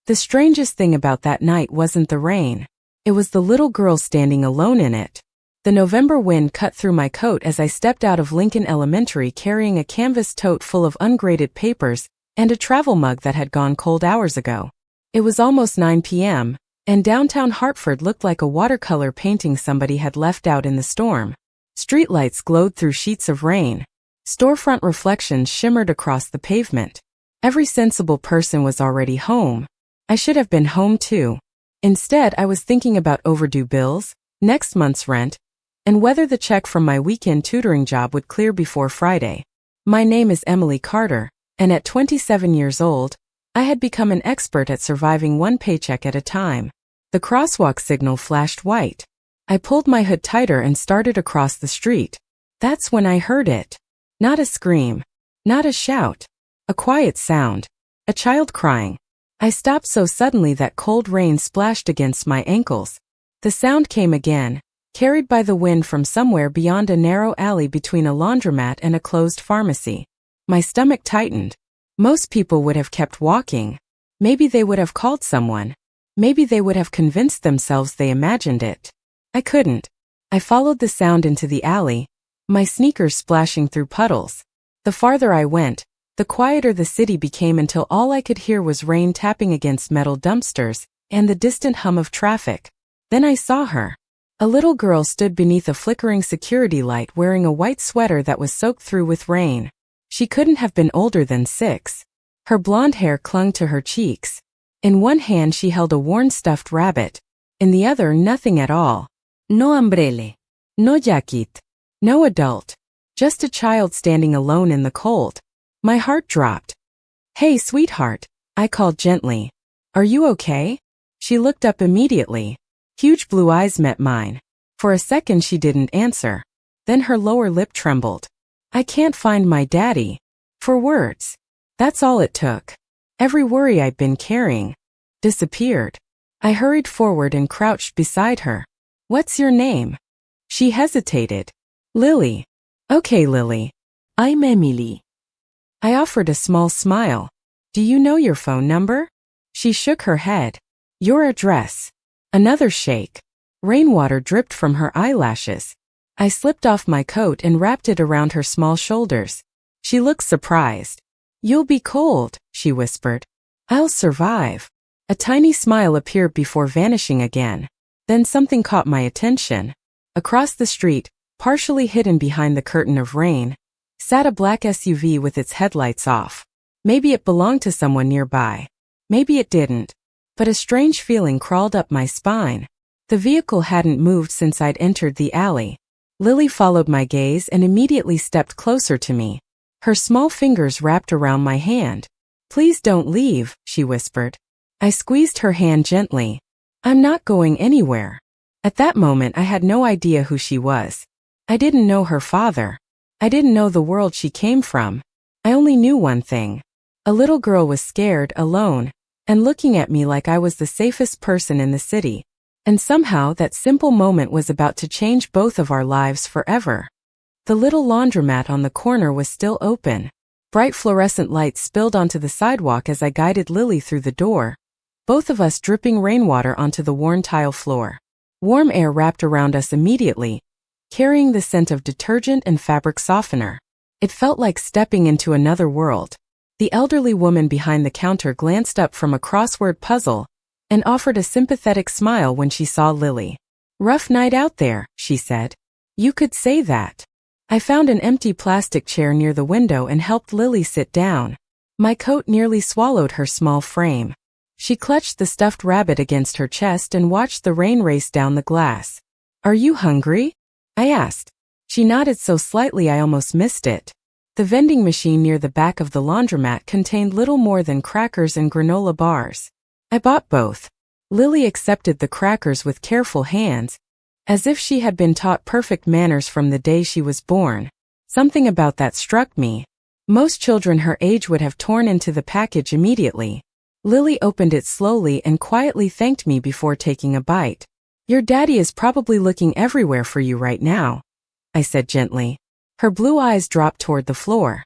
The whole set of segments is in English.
The strangest thing about that night wasn't the rain. It was the little girl standing alone in it. The November wind cut through my coat as I stepped out of Lincoln Elementary carrying a canvas tote full of ungraded papers and a travel mug that had gone cold hours ago. It was almost 9 p.m., and downtown Hartford looked like a watercolor painting somebody had left out in the storm. Streetlights glowed through sheets of rain. Storefront reflections shimmered across the pavement. Every sensible person was already home. I should have been home too. Instead, I was thinking about overdue bills, next month's rent, and whether the check from my weekend tutoring job would clear before Friday. My name is Emily Carter, and at 27 years old, I had become an expert at surviving one paycheck at a time. The crosswalk signal flashed white. I pulled my hood tighter and started across the street. That's when I heard it. Not a scream. Not a shout. A quiet sound. A child crying. I stopped so suddenly that cold rain splashed against my ankles. The sound came again, carried by the wind from somewhere beyond a narrow alley between a laundromat and a closed pharmacy. My stomach tightened. Most people would have kept walking. Maybe they would have called someone. Maybe they would have convinced themselves they imagined it. I couldn't. I followed the sound into the alley, my sneakers splashing through puddles. The farther I went, the quieter the city became until all I could hear was rain tapping against metal dumpsters and the distant hum of traffic. Then I saw her. A little girl stood beneath a flickering security light wearing a white sweater that was soaked through with rain. She couldn't have been older than 6. Her blonde hair clung to her cheeks. In one hand she held a worn stuffed rabbit, in the other nothing at all. No umbrella. No jacket. No adult. Just a child standing alone in the cold. My heart dropped. "Hey, sweetheart," I called gently. "Are you okay?" She looked up immediately. Huge blue eyes met mine. For a second she didn't answer. Then her lower lip trembled. "I can't find my daddy." For words. That's all it took. Every worry I'd been carrying disappeared. I hurried forward and crouched beside her. "What's your name?" She hesitated. "Lily." "Okay, Lily. I'm Emily." I offered a small smile. "Do you know your phone number?" She shook her head. "Your address." Another shake. Rainwater dripped from her eyelashes. I slipped off my coat and wrapped it around her small shoulders. She looked surprised. "You'll be cold," she whispered. "I'll survive." A tiny smile appeared before vanishing again. Then something caught my attention. Across the street, partially hidden behind the curtain of rain, sat a black SUV with its headlights off. Maybe it belonged to someone nearby. Maybe it didn't. But a strange feeling crawled up my spine. The vehicle hadn't moved since I'd entered the alley. Lily followed my gaze and immediately stepped closer to me. Her small fingers wrapped around my hand. "Please don't leave," she whispered. I squeezed her hand gently. "I'm not going anywhere." At that moment I had no idea who she was. I didn't know her father. I didn't know the world she came from. I only knew one thing. A little girl was scared, alone, and looking at me like I was the safest person in the city. And somehow that simple moment was about to change both of our lives forever. The little laundromat on the corner was still open. Bright fluorescent lights spilled onto the sidewalk as I guided Lily through the door, both of us dripping rainwater onto the worn tile floor. Warm air wrapped around us immediately, carrying the scent of detergent and fabric softener. It felt like stepping into another world. The elderly woman behind the counter glanced up from a crossword puzzle and offered a sympathetic smile when she saw Lily. "Rough night out there," she said. "You could say that." I found an empty plastic chair near the window and helped Lily sit down. My coat nearly swallowed her small frame. She clutched the stuffed rabbit against her chest and watched the rain race down the glass. "Are you hungry?" I asked. She nodded so slightly I almost missed it. The vending machine near the back of the laundromat contained little more than crackers and granola bars. I bought both. Lily accepted the crackers with careful hands, as if she had been taught perfect manners from the day she was born. Something about that struck me. Most children her age would have torn into the package immediately. Lily opened it slowly and quietly thanked me before taking a bite. "Your daddy is probably looking everywhere for you right now," I said gently. Her blue eyes dropped toward the floor.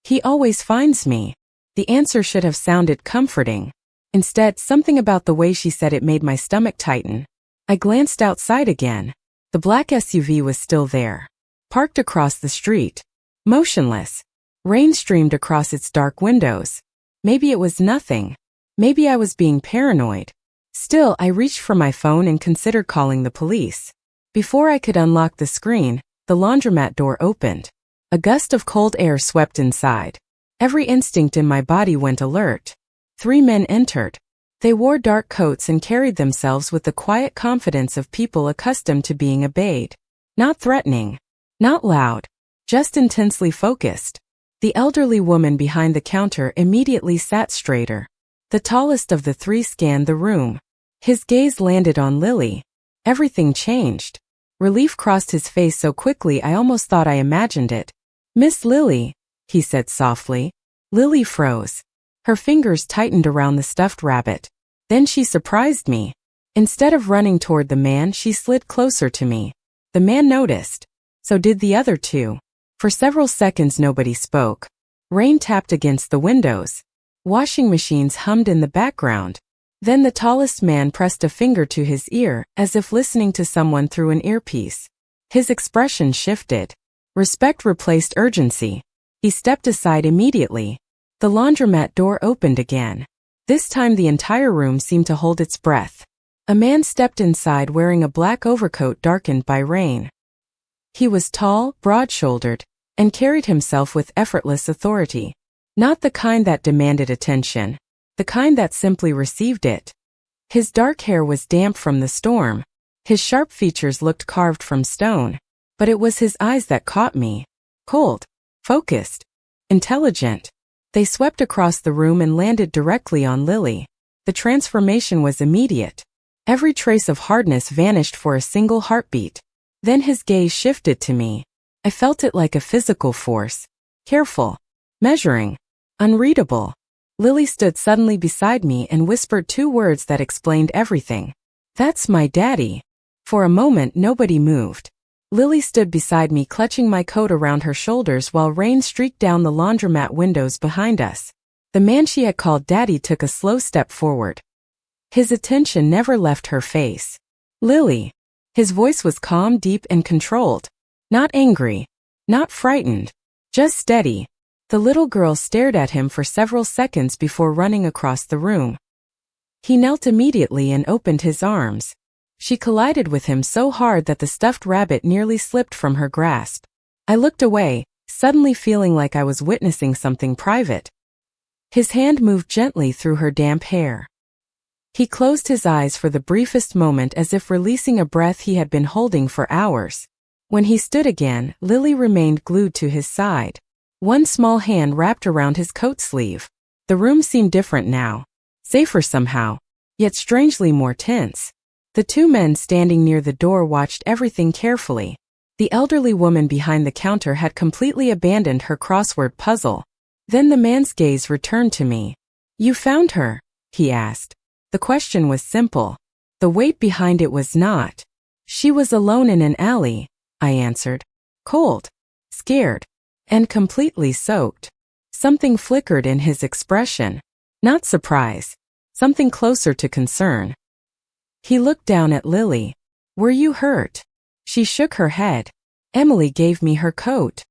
"He always finds me." The answer should have sounded comforting. Instead, something about the way she said it made my stomach tighten. I glanced outside again. The black SUV was still there, parked across the street, motionless. Rain streamed across its dark windows. Maybe it was nothing. Maybe I was being paranoid. Still, I reached for my phone and considered calling the police. Before I could unlock the screen, the laundromat door opened. A gust of cold air swept inside. Every instinct in my body went alert. 3 men entered. They wore dark coats and carried themselves with the quiet confidence of people accustomed to being obeyed. Not threatening. Not loud. Just intensely focused. The elderly woman behind the counter immediately sat straighter. The tallest of the 3 scanned the room. His gaze landed on Lily. Everything changed. Relief crossed his face so quickly I almost thought I imagined it. "Miss Lily," he said softly. Lily froze. Her fingers tightened around the stuffed rabbit. Then she surprised me. Instead of running toward the man, she slid closer to me. The man noticed. So did the other 2. For several seconds nobody spoke. Rain tapped against the windows. Washing machines hummed in the background. Then the tallest man pressed a finger to his ear, as if listening to someone through an earpiece. His expression shifted. Respect replaced urgency. He stepped aside immediately. The laundromat door opened again. This time the entire room seemed to hold its breath. A man stepped inside wearing a black overcoat darkened by rain. He was tall, broad-shouldered, and carried himself with effortless authority. Not the kind that demanded attention. The kind that simply received it. His dark hair was damp from the storm. His sharp features looked carved from stone. But it was his eyes that caught me. Cold. Focused. Intelligent. They swept across the room and landed directly on Lily. The transformation was immediate. Every trace of hardness vanished for a single heartbeat. Then his gaze shifted to me. I felt it like a physical force. Careful. Measuring. Unreadable. Lily stood suddenly beside me and whispered 2 words that explained everything. "That's my daddy." For a moment nobody moved. Lily stood beside me clutching my coat around her shoulders while rain streaked down the laundromat windows behind us. The man she had called daddy took a slow step forward. His attention never left her face. "Lily." His voice was calm, deep, and controlled. Not angry. Not frightened. Just steady. The little girl stared at him for several seconds before running across the room. He knelt immediately and opened his arms. She collided with him so hard that the stuffed rabbit nearly slipped from her grasp. I looked away, suddenly feeling like I was witnessing something private. His hand moved gently through her damp hair. He closed his eyes for the briefest moment as if releasing a breath he had been holding for hours. When he stood again, Lily remained glued to his side. One small hand wrapped around his coat sleeve. The room seemed different now. Safer somehow, yet strangely more tense. The 2 men standing near the door watched everything carefully. The elderly woman behind the counter had completely abandoned her crossword puzzle. Then the man's gaze returned to me. "You found her?" he asked. The question was simple. The weight behind it was not. "She was alone in an alley," I answered. "Cold. Scared. And completely soaked." Something flickered in his expression. Not surprise. Something closer to concern. He looked down at Lily. "Were you hurt?" She shook her head. "Emily gave me her coat."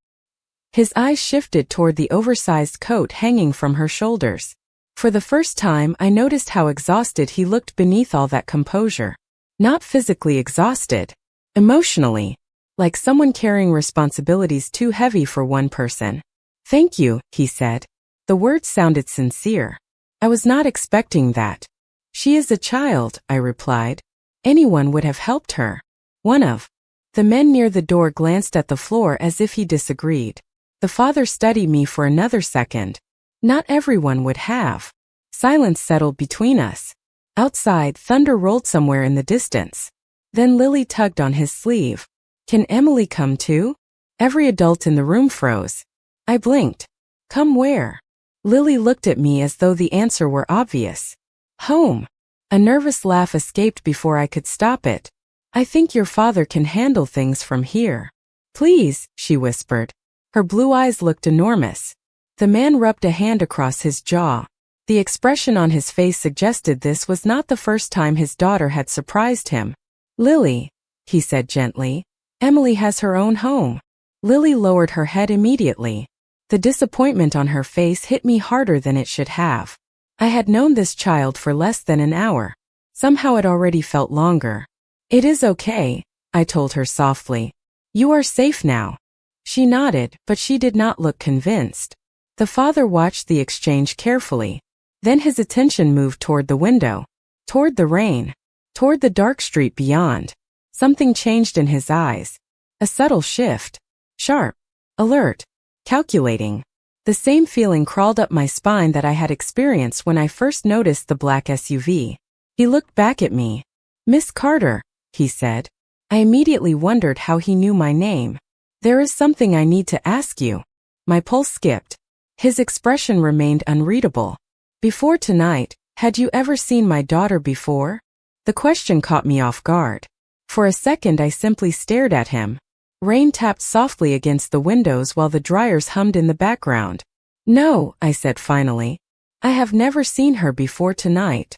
His eyes shifted toward the oversized coat hanging from her shoulders. For the first time, I noticed how exhausted he looked beneath all that composure. Not physically exhausted. Emotionally. Like someone carrying responsibilities too heavy for one person. "Thank you," he said. The words sounded sincere. I was not expecting that. "She is a child," I replied. "Anyone would have helped her." One of the men near the door glanced at the floor as if he disagreed. The father studied me for another second. Not everyone would have. Silence settled between us. Outside, thunder rolled somewhere in the distance. Then Lily tugged on his sleeve. "Can Emily come too?" Every adult in the room froze. I blinked. "Come where?" Lily looked at me as though the answer were obvious. "Home." A nervous laugh escaped before I could stop it. "I think your father can handle things from here." "Please," she whispered. Her blue eyes looked enormous. The man rubbed a hand across his jaw. The expression on his face suggested this was not the first time his daughter had surprised him. "Lily," he said gently, "Emily has her own home." Lily lowered her head immediately. The disappointment on her face hit me harder than it should have. I had known this child for less than an hour. Somehow it already felt longer. "It is okay," I told her softly. "You are safe now." She nodded, but she did not look convinced. The father watched the exchange carefully. Then his attention moved toward the window, toward the rain, toward the dark street beyond. Something changed in his eyes. A subtle shift. Sharp. Alert. Calculating. The same feeling crawled up my spine that I had experienced when I first noticed the black SUV. He looked back at me. "Miss Carter," he said. I immediately wondered how he knew my name. "There is something I need to ask you." My pulse skipped. His expression remained unreadable. "Before tonight, had you ever seen my daughter before?" The question caught me off guard. For a second I simply stared at him. Rain tapped softly against the windows while the dryers hummed in the background. "No," I said finally. "I have never seen her before tonight."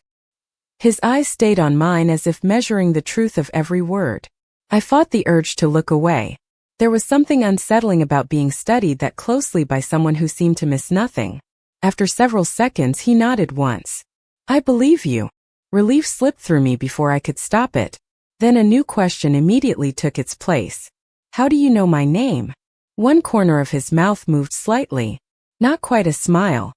His eyes stayed on mine as if measuring the truth of every word. I fought the urge to look away. There was something unsettling about being studied that closely by someone who seemed to miss nothing. After several seconds he nodded once. "I believe you." Relief slipped through me before I could stop it. Then a new question immediately took its place. "How do you know my name?" One corner of his mouth moved slightly. Not quite a smile.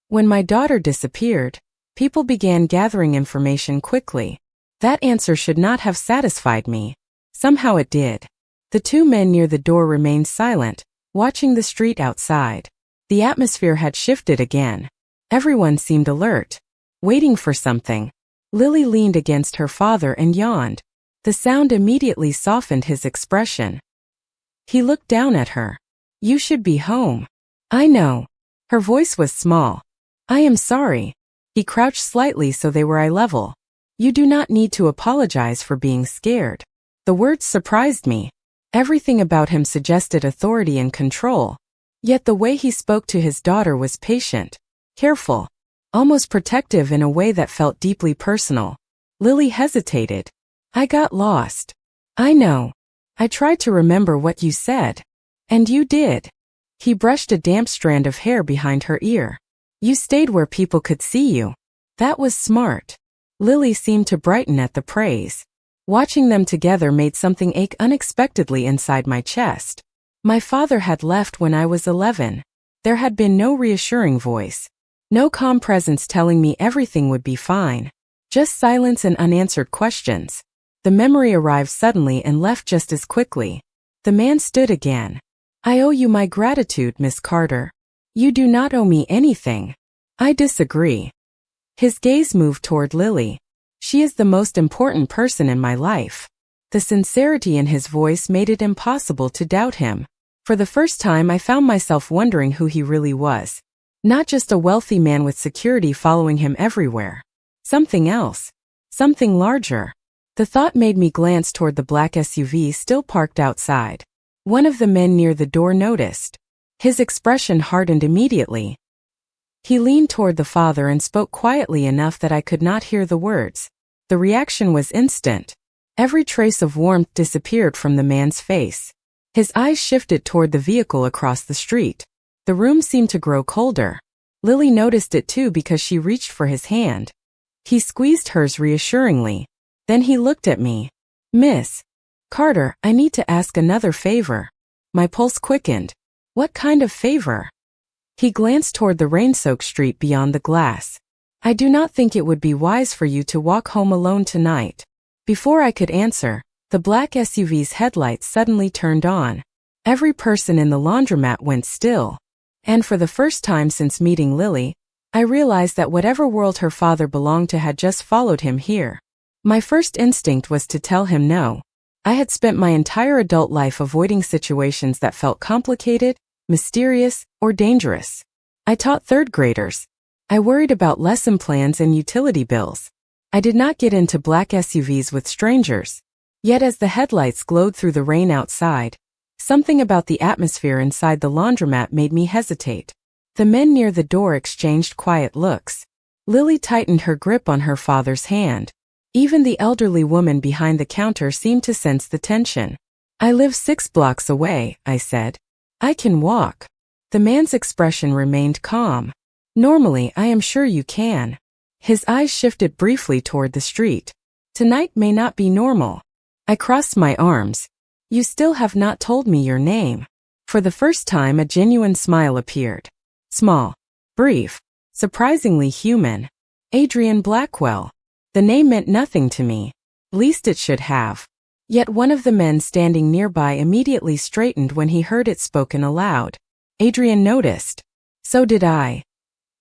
"When my daughter disappeared, people began gathering information quickly. That answer should not have satisfied me. Somehow it did." The two men near the door remained silent, watching the street outside. The atmosphere had shifted again. Everyone seemed alert, waiting for something. Lily leaned against her father and yawned. The sound immediately softened his expression. He looked down at her. "You should be home." "I know." Her voice was small. "I am sorry." He crouched slightly so they were eye level. "You do not need to apologize for being scared." The words surprised me. Everything about him suggested authority and control. Yet the way he spoke to his daughter was patient, careful, almost protective in a way that felt deeply personal. Lily hesitated. "I got lost." "I know. I tried to remember what you said." "And you did." He brushed a damp strand of hair behind her ear. "You stayed where people could see you. That was smart." Lily seemed to brighten at the praise. Watching them together made something ache unexpectedly inside my chest. My father had left when I was 11. There had been no reassuring voice. No calm presence telling me everything would be fine. Just silence and unanswered questions. The memory arrived suddenly and left just as quickly. The man stood again. "I owe you my gratitude, Miss Carter." "You do not owe me anything." "I disagree." His gaze moved toward Lily. "She is the most important person in my life." The sincerity in his voice made it impossible to doubt him. For the first time I found myself wondering who he really was. Not just a wealthy man with security following him everywhere. Something else. Something larger. The thought made me glance toward the black SUV still parked outside. One of the men near the door noticed. His expression hardened immediately. He leaned toward the father and spoke quietly enough that I could not hear the words. The reaction was instant. Every trace of warmth disappeared from the man's face. His eyes shifted toward the vehicle across the street. The room seemed to grow colder. Lily noticed it too because she reached for his hand. He squeezed hers reassuringly. Then he looked at me. "Miss Carter, I need to ask another favor." My pulse quickened. "What kind of favor?" He glanced toward the rain-soaked street beyond the glass. "I do not think it would be wise for you to walk home alone tonight." Before I could answer, the black SUV's headlights suddenly turned on. Every person in the laundromat went still. And for the first time since meeting Lily, I realized that whatever world her father belonged to had just followed him here. My first instinct was to tell him no. I had spent my entire adult life avoiding situations that felt complicated, mysterious, or dangerous. I taught third graders. I worried about lesson plans and utility bills. I did not get into black SUVs with strangers. Yet as the headlights glowed through the rain outside, something about the atmosphere inside the laundromat made me hesitate. The men near the door exchanged quiet looks. Lily tightened her grip on her father's hand. Even the elderly woman behind the counter seemed to sense the tension. I live 6 blocks away, I said. I can walk. The man's expression remained calm. Normally, I am sure you can. His eyes shifted briefly toward the street. Tonight may not be normal. I crossed my arms. You still have not told me your name. For the first time, a genuine smile appeared. Small, brief, surprisingly human. Adrian Blackwell. The name meant nothing to me. Least it should have. Yet one of the men standing nearby immediately straightened when he heard it spoken aloud. Adrian noticed. So did I.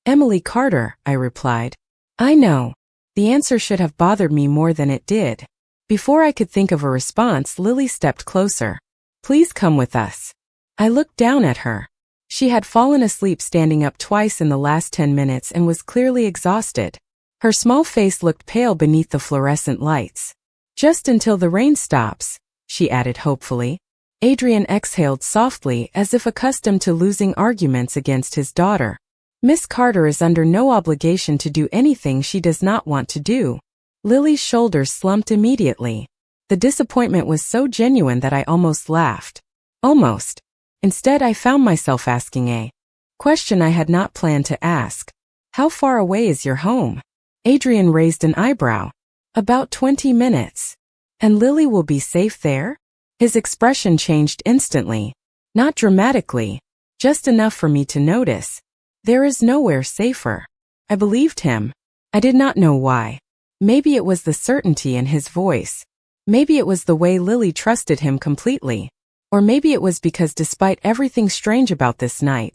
Emily Carter, I replied. I know. The answer should have bothered me more than it did. Before I could think of a response, Lily stepped closer. Please come with us. I looked down at her. She had fallen asleep standing up twice in the last 10 minutes and was clearly exhausted. Her small face looked pale beneath the fluorescent lights. Just until the rain stops, she added hopefully. Adrian exhaled softly as if accustomed to losing arguments against his daughter. Miss Carter is under no obligation to do anything she does not want to do. Lily's shoulders slumped immediately. The disappointment was so genuine that I almost laughed. Almost. Instead, I found myself asking a question I had not planned to ask. How far away is your home? Adrian raised an eyebrow. About 20 minutes. And Lily will be safe there? His expression changed instantly. Not dramatically, just enough for me to notice. There is nowhere safer. I believed him. I did not know why. Maybe it was the certainty in his voice. Maybe it was the way Lily trusted him completely. Or maybe it was because despite everything strange about this night,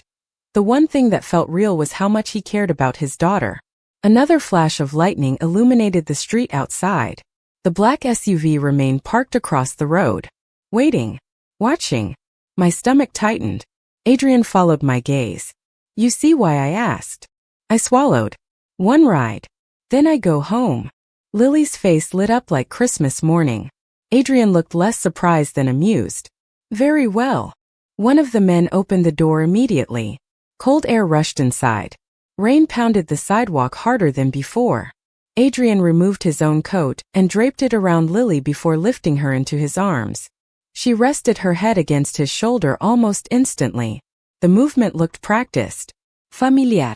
the one thing that felt real was how much he cared about his daughter. Another flash of lightning illuminated the street outside. The black SUV remained parked across the road. Waiting. Watching. My stomach tightened. Adrian followed my gaze. You see why I asked. I swallowed. One ride. Then I go home. Lily's face lit up like Christmas morning. Adrian looked less surprised than amused. Very well. One of the men opened the door immediately. Cold air rushed inside. Rain pounded the sidewalk harder than before. Adrian removed his own coat and draped it around Lily before lifting her into his arms. She rested her head against his shoulder almost instantly. The movement looked practiced. Familiar.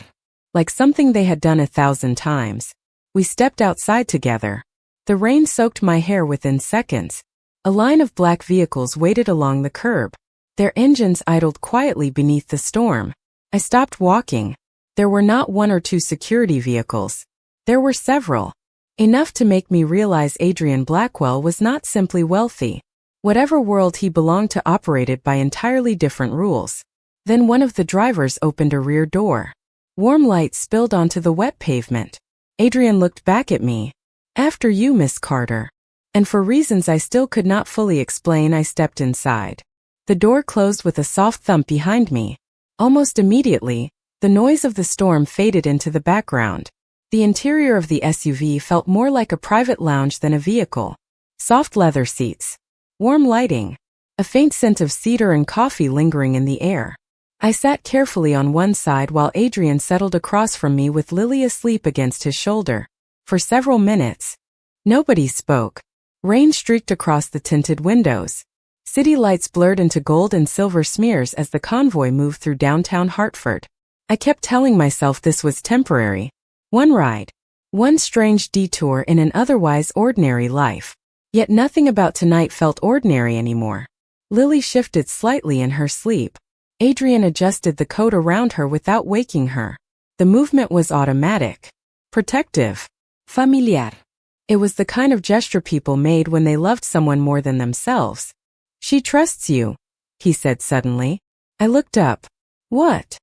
Like something they had done 1,000 times. We stepped outside together. The rain soaked my hair within seconds. A line of black vehicles waited along the curb. Their engines idled quietly beneath the storm. I stopped walking. There were not 1 or 2 security vehicles. There were several. Enough to make me realize Adrian Blackwell was not simply wealthy. Whatever world he belonged to operated by entirely different rules. Then one of the drivers opened a rear door. Warm light spilled onto the wet pavement. Adrian looked back at me. After you, Miss Carter. And for reasons I still could not fully explain, I stepped inside. The door closed with a soft thump behind me. Almost immediately, the noise of the storm faded into the background. The interior of the SUV felt more like a private lounge than a vehicle. Soft leather seats. Warm lighting. A faint scent of cedar and coffee lingering in the air. I sat carefully on one side while Adrian settled across from me with Lily asleep against his shoulder. For several minutes, nobody spoke. Rain streaked across the tinted windows. City lights blurred into gold and silver smears as the convoy moved through downtown Hartford. I kept telling myself this was temporary. One ride. One strange detour in an otherwise ordinary life. Yet nothing about tonight felt ordinary anymore. Lily shifted slightly in her sleep. Adrian adjusted the coat around her without waking her. The movement was automatic. Protective. Familiar. It was the kind of gesture people made when they loved someone more than themselves. She trusts you, he said suddenly. I looked up. What?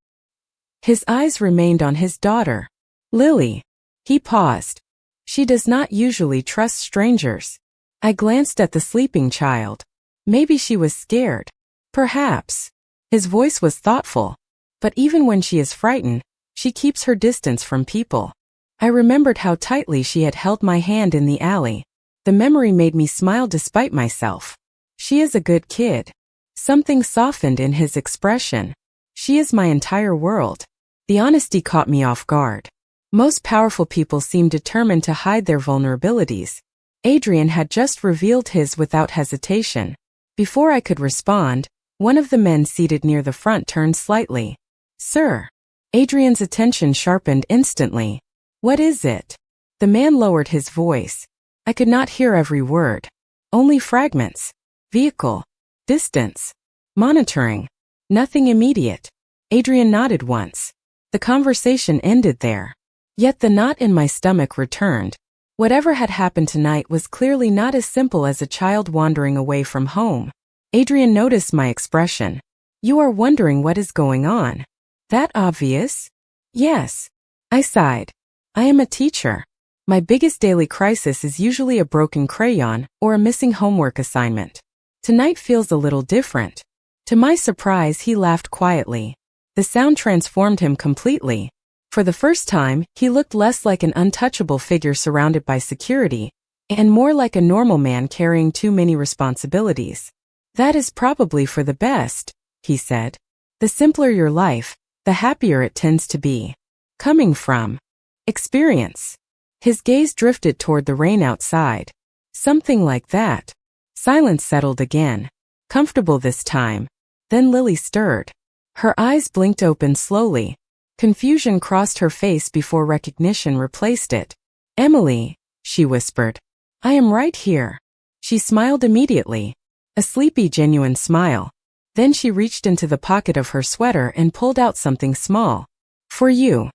His eyes remained on his daughter. Lily. He paused. She does not usually trust strangers. I glanced at the sleeping child. Maybe she was scared. Perhaps. His voice was thoughtful. But even when she is frightened, she keeps her distance from people. I remembered how tightly she had held my hand in the alley. The memory made me smile despite myself. She is a good kid. Something softened in his expression. She is my entire world. The honesty caught me off guard. Most powerful people seem determined to hide their vulnerabilities. Adrian had just revealed his without hesitation. Before I could respond, one of the men seated near the front turned slightly. "Sir." Adrian's attention sharpened instantly. "What is it?" The man lowered his voice. I could not hear every word. Only fragments. "Vehicle. Distance. Monitoring. Nothing immediate." Adrian nodded once. The conversation ended there. Yet the knot in my stomach returned. Whatever had happened tonight was clearly not as simple as a child wandering away from home. Adrian noticed my expression. "You are wondering what is going on. That obvious?" "Yes." I sighed. "I am a teacher. My biggest daily crisis is usually a broken crayon or a missing homework assignment. Tonight feels a little different." To my surprise, he laughed quietly. The sound transformed him completely. For the first time, he looked less like an untouchable figure surrounded by security, and more like a normal man carrying too many responsibilities. "That is probably for the best," he said. "The simpler your life, the happier it tends to be. Coming from experience." His gaze drifted toward the rain outside. "Something like that." Silence settled again. Comfortable this time. Then Lily stirred. Her eyes blinked open slowly. Confusion crossed her face before recognition replaced it. "Emily," she whispered. "I am right here." She smiled immediately. A sleepy, genuine smile. Then she reached into the pocket of her sweater and pulled out something small. "For you."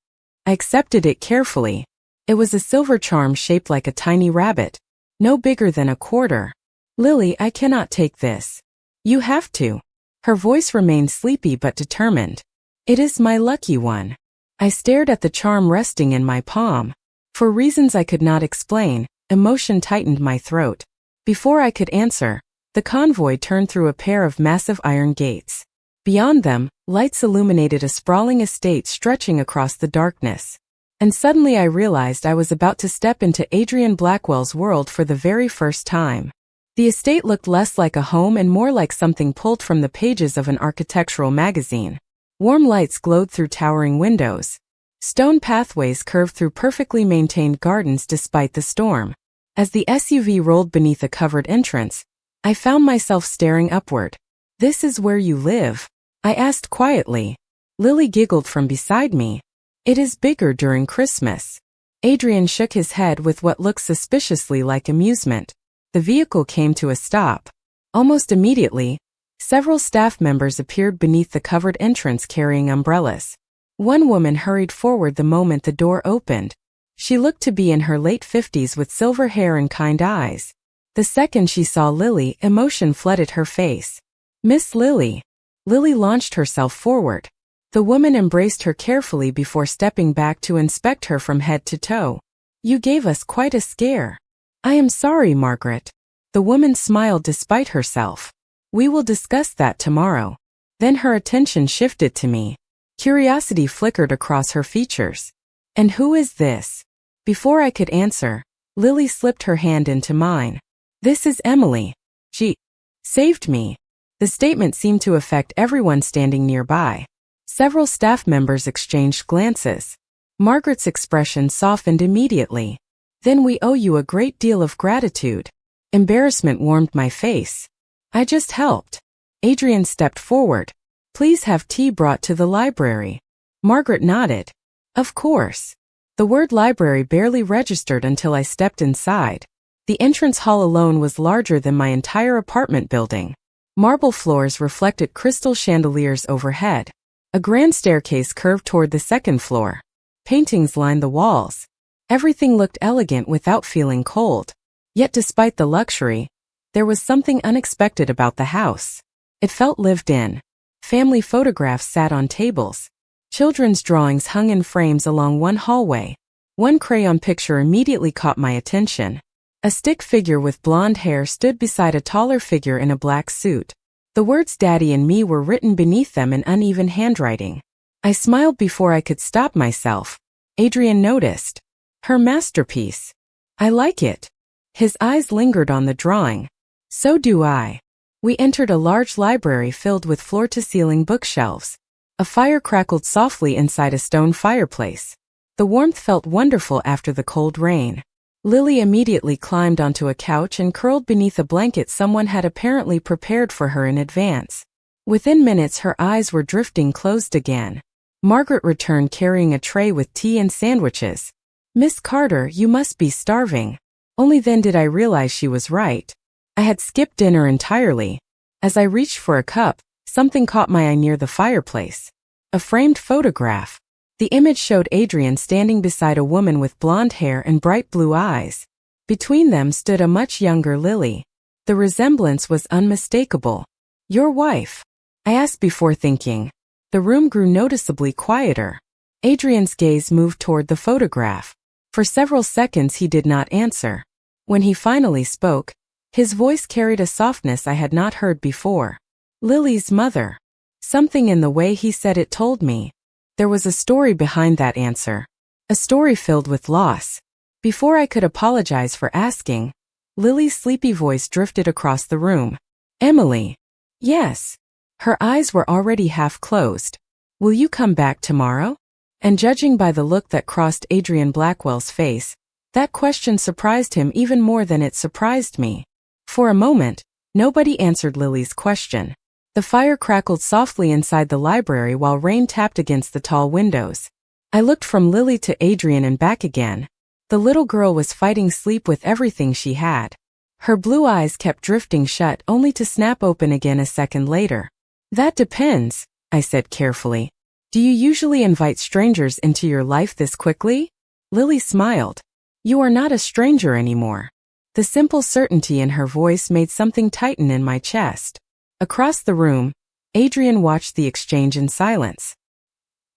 I accepted it carefully. It was a silver charm shaped like a tiny rabbit. No bigger than a quarter. "Lily, I cannot take this." "You have to." Her voice remained sleepy but determined. "It is my lucky one." I stared at the charm resting in my palm. For reasons I could not explain, emotion tightened my throat. Before I could answer, the convoy turned through a pair of massive iron gates. Beyond them, lights illuminated a sprawling estate stretching across the darkness. And suddenly I realized I was about to step into Adrian Blackwell's world for the very first time. The estate looked less like a home and more like something pulled from the pages of an architectural magazine. Warm lights glowed through towering windows. Stone pathways curved through perfectly maintained gardens despite the storm. As the SUV rolled beneath a covered entrance, I found myself staring upward. "This is where you live?" I asked quietly. Lily giggled from beside me. "It is bigger during Christmas." Adrian shook his head with what looked suspiciously like amusement. The vehicle came to a stop. Almost immediately, several staff members appeared beneath the covered entrance carrying umbrellas. One woman hurried forward the moment the door opened. She looked to be in her late 50s with silver hair and kind eyes. The second she saw Lily, emotion flooded her face. "Miss Lily." Lily launched herself forward. The woman embraced her carefully before stepping back to inspect her from head to toe. "You gave us quite a scare." "I am sorry, Margaret." The woman smiled despite herself. "We will discuss that tomorrow." Then her attention shifted to me. Curiosity flickered across her features. "And who is this?" Before I could answer, Lily slipped her hand into mine. "This is Emily. She saved me." The statement seemed to affect everyone standing nearby. Several staff members exchanged glances. Margaret's expression softened immediately. "Then we owe you a great deal of gratitude." Embarrassment warmed my face. "I just helped." Adrian stepped forward. "Please have tea brought to the library." Margaret nodded. "Of course." The word library barely registered until I stepped inside. The entrance hall alone was larger than my entire apartment building. Marble floors reflected crystal chandeliers overhead. A grand staircase curved toward the second floor. Paintings lined the walls. Everything looked elegant without feeling cold. Yet despite the luxury, there was something unexpected about the house. It felt lived in. Family photographs sat on tables. Children's drawings hung in frames along one hallway. One crayon picture immediately caught my attention. A stick figure with blonde hair stood beside a taller figure in a black suit. The words "Daddy" and "Me" were written beneath them in uneven handwriting. I smiled before I could stop myself. Adrian noticed. "Her masterpiece." "I like it." His eyes lingered on the drawing. "So do I." We entered a large library filled with floor-to-ceiling bookshelves. A fire crackled softly inside a stone fireplace. The warmth felt wonderful after the cold rain. Lily immediately climbed onto a couch and curled beneath a blanket someone had apparently prepared for her in advance. Within minutes her eyes were drifting closed again. Margaret returned carrying a tray with tea and sandwiches. "Miss Carter, you must be starving." Only then did I realize she was right. I had skipped dinner entirely. As I reached for a cup, something caught my eye near the fireplace. A framed photograph. The image showed Adrian standing beside a woman with blonde hair and bright blue eyes. Between them stood a much younger Lily. The resemblance was unmistakable. "Your wife?" I asked before thinking. The room grew noticeably quieter. Adrian's gaze moved toward the photograph. For several seconds he did not answer. When he finally spoke, his voice carried a softness I had not heard before. "Lily's mother." Something in the way he said it told me. There was a story behind that answer. A story filled with loss. Before I could apologize for asking, Lily's sleepy voice drifted across the room. "Emily." "Yes." Her eyes were already half closed. "Will you come back tomorrow?" And judging by the look that crossed Adrian Blackwell's face, that question surprised him even more than it surprised me. For a moment, nobody answered Lily's question. The fire crackled softly inside the library while rain tapped against the tall windows. I looked from Lily to Adrian and back again. The little girl was fighting sleep with everything she had. Her blue eyes kept drifting shut only to snap open again a second later. "That depends," I said carefully. "Do you usually invite strangers into your life this quickly?" Lily smiled. "You are not a stranger anymore." The simple certainty in her voice made something tighten in my chest. Across the room, Adrian watched the exchange in silence.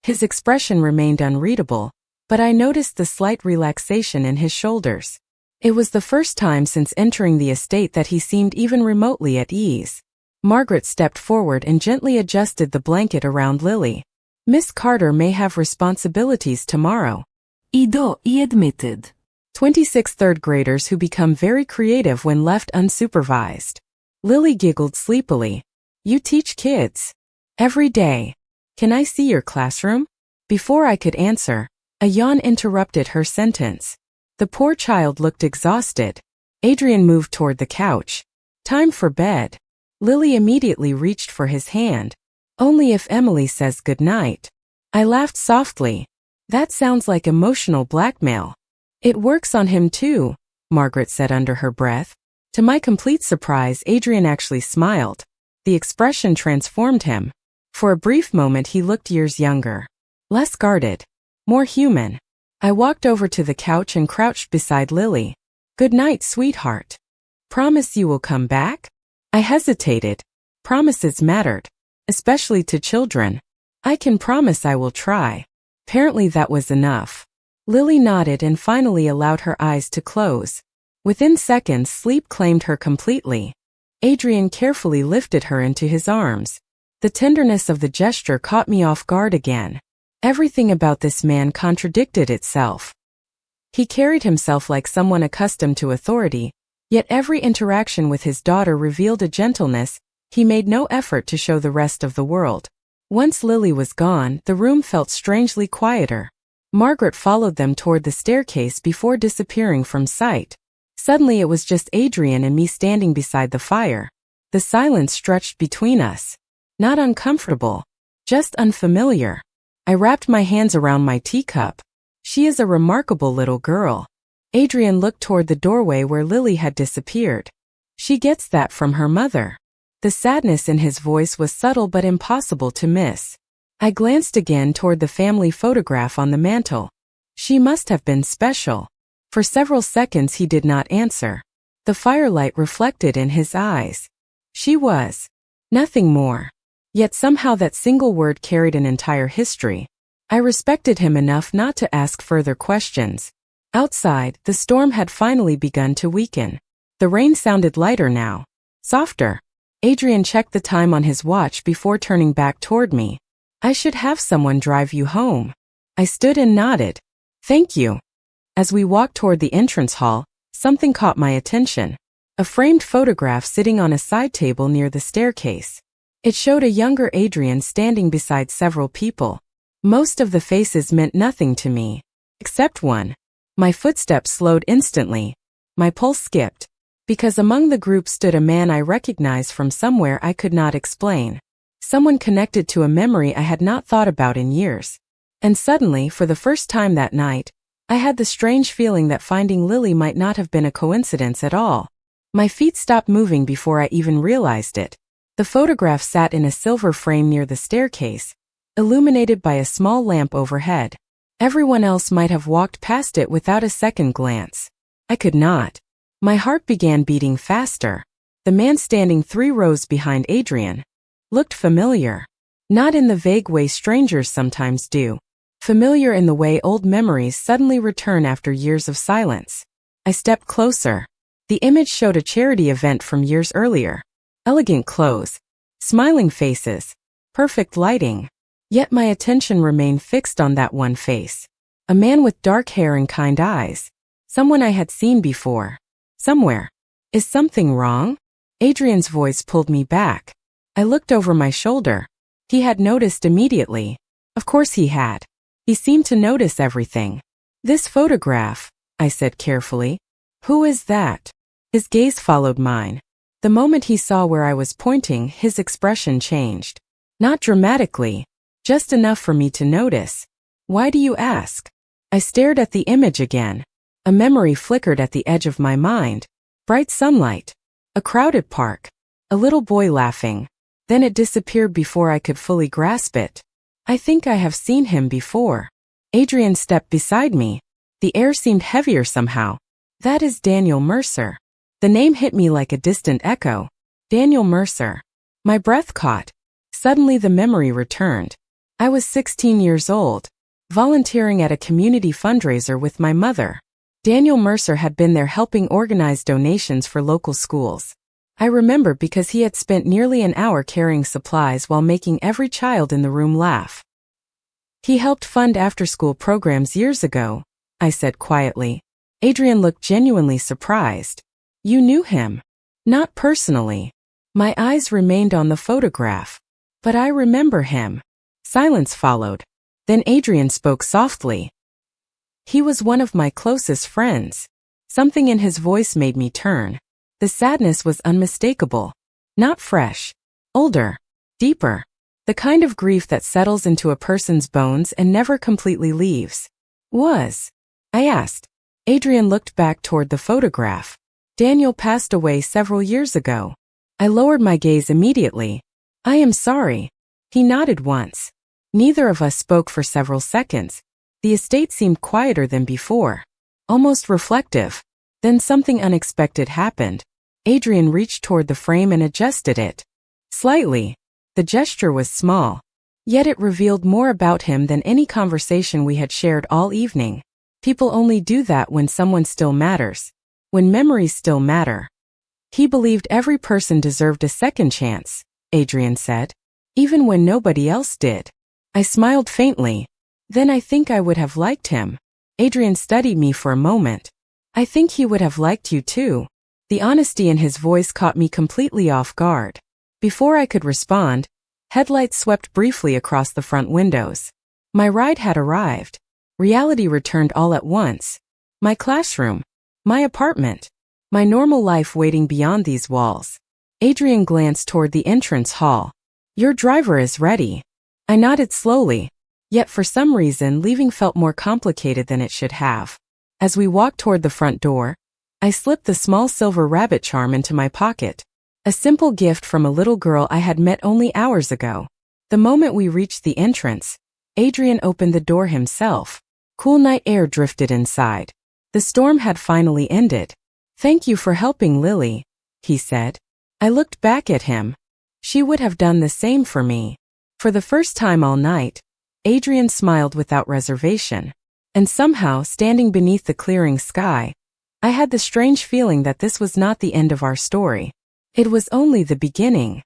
His expression remained unreadable, but I noticed the slight relaxation in his shoulders. It was the first time since entering the estate that he seemed even remotely at ease. Margaret stepped forward and gently adjusted the blanket around Lily. "Miss Carter may have responsibilities tomorrow." He admitted. 26 third graders who become very creative when left unsupervised. Lily giggled sleepily. "You teach kids?" "Every day." "Can I see your classroom?" Before I could answer, a yawn interrupted her sentence. The poor child looked exhausted. Adrian moved toward the couch. "Time for bed." Lily immediately reached for his hand. "Only if Emily says good night." I laughed softly. "That sounds like emotional blackmail." "It works on him too," Margaret said under her breath. To my complete surprise, Adrian actually smiled. The expression transformed him. For a brief moment he looked years younger. Less guarded. More human. I walked over to the couch and crouched beside Lily. "Good night, sweetheart." "Promise you will come back?" I hesitated. Promises mattered. Especially to children. "I can promise I will try." Apparently that was enough. Lily nodded and finally allowed her eyes to close. Within seconds, sleep claimed her completely. Adrian carefully lifted her into his arms. The tenderness of the gesture caught me off guard again. Everything about this man contradicted itself. He carried himself like someone accustomed to authority, yet every interaction with his daughter revealed a gentleness he made no effort to show the rest of the world. Once Lily was gone, the room felt strangely quieter. Margaret followed them toward the staircase before disappearing from sight. Suddenly it was just Adrian and me standing beside the fire. The silence stretched between us. Not uncomfortable, just unfamiliar. I wrapped my hands around my teacup. "She is a remarkable little girl." Adrian looked toward the doorway where Lily had disappeared. "She gets that from her mother." The sadness in his voice was subtle but impossible to miss. I glanced again toward the family photograph on the mantel. She must have been special. For several seconds he did not answer. The firelight reflected in his eyes. She was. Nothing more. Yet somehow that single word carried an entire history. I respected him enough not to ask further questions. Outside, the storm had finally begun to weaken. The rain sounded lighter now. Softer. Adrian checked the time on his watch before turning back toward me. "I should have someone drive you home." I stood and nodded. "Thank you." As we walked toward the entrance hall, something caught my attention. A framed photograph sitting on a side table near the staircase. It showed a younger Adrian standing beside several people. Most of the faces meant nothing to me. Except one. My footsteps slowed instantly. My pulse skipped. Because among the group stood a man I recognized from somewhere I could not explain. Someone connected to a memory I had not thought about in years. And suddenly, for the first time that night, I had the strange feeling that finding Lily might not have been a coincidence at all. My feet stopped moving before I even realized it. The photograph sat in a silver frame near the staircase, illuminated by a small lamp overhead. Everyone else might have walked past it without a second glance. I could not. My heart began beating faster. The man standing 3 rows behind Adrian looked familiar. Not in the vague way strangers sometimes do. Familiar in the way old memories suddenly return after years of silence. I stepped closer. The image showed a charity event from years earlier. Elegant clothes, smiling faces, perfect lighting. Yet my attention remained fixed on that one face. A man with dark hair and kind eyes. Someone I had seen before. Somewhere. Is something wrong? Adrian's voice pulled me back. I looked over my shoulder. He had noticed immediately. Of course he had. He seemed to notice everything. This photograph, I said carefully. Who is that? His gaze followed mine. The moment he saw where I was pointing, his expression changed. Not dramatically, just enough for me to notice. Why do you ask? I stared at the image again. A memory flickered at the edge of my mind. Bright sunlight. A crowded park. A little boy laughing. Then it disappeared before I could fully grasp it. I think I have seen him before. Adrian stepped beside me. The air seemed heavier somehow. That is Daniel Mercer. The name hit me like a distant echo. Daniel Mercer. My breath caught. Suddenly the memory returned. I was 16 years old, volunteering at a community fundraiser with my mother. Daniel Mercer had been there helping organize donations for local schools. I remember because he had spent nearly an hour carrying supplies while making every child in the room laugh. He helped fund after-school programs years ago, I said quietly. Adrian looked genuinely surprised. You knew him? Not personally. My eyes remained on the photograph. But I remember him. Silence followed. Then Adrian spoke softly. He was one of my closest friends. Something in his voice made me turn. The sadness was unmistakable. Not fresh. Older. Deeper. The kind of grief that settles into a person's bones and never completely leaves. I asked. Adrian looked back toward the photograph. Daniel passed away several years ago. I lowered my gaze immediately. I am sorry. He nodded once. Neither of us spoke for several seconds. The estate seemed quieter than before. Almost reflective. Then something unexpected happened. Adrian reached toward the frame and adjusted it. Slightly. The gesture was small. Yet it revealed more about him than any conversation we had shared all evening. People only do that when someone still matters. When memories still matter. He believed every person deserved a second chance, Adrian said. Even when nobody else did. I smiled faintly. Then I think I would have liked him. Adrian studied me for a moment. I think he would have liked you too. The honesty in his voice caught me completely off guard. Before I could respond, headlights swept briefly across the front windows. My ride had arrived. Reality returned all at once. My classroom. My apartment. My normal life waiting beyond these walls. Adrian glanced toward the entrance hall. Your driver is ready. I nodded slowly. Yet for some reason leaving felt more complicated than it should have. As we walked toward the front door, I slipped the small silver rabbit charm into my pocket. A simple gift from a little girl I had met only hours ago. The moment we reached the entrance, Adrian opened the door himself. Cool night air drifted inside. The storm had finally ended. Thank you for helping Lily, he said. I looked back at him. She would have done the same for me. For the first time all night, Adrian smiled without reservation. And somehow, standing beneath the clearing sky, I had the strange feeling that this was not the end of our story. It was only the beginning.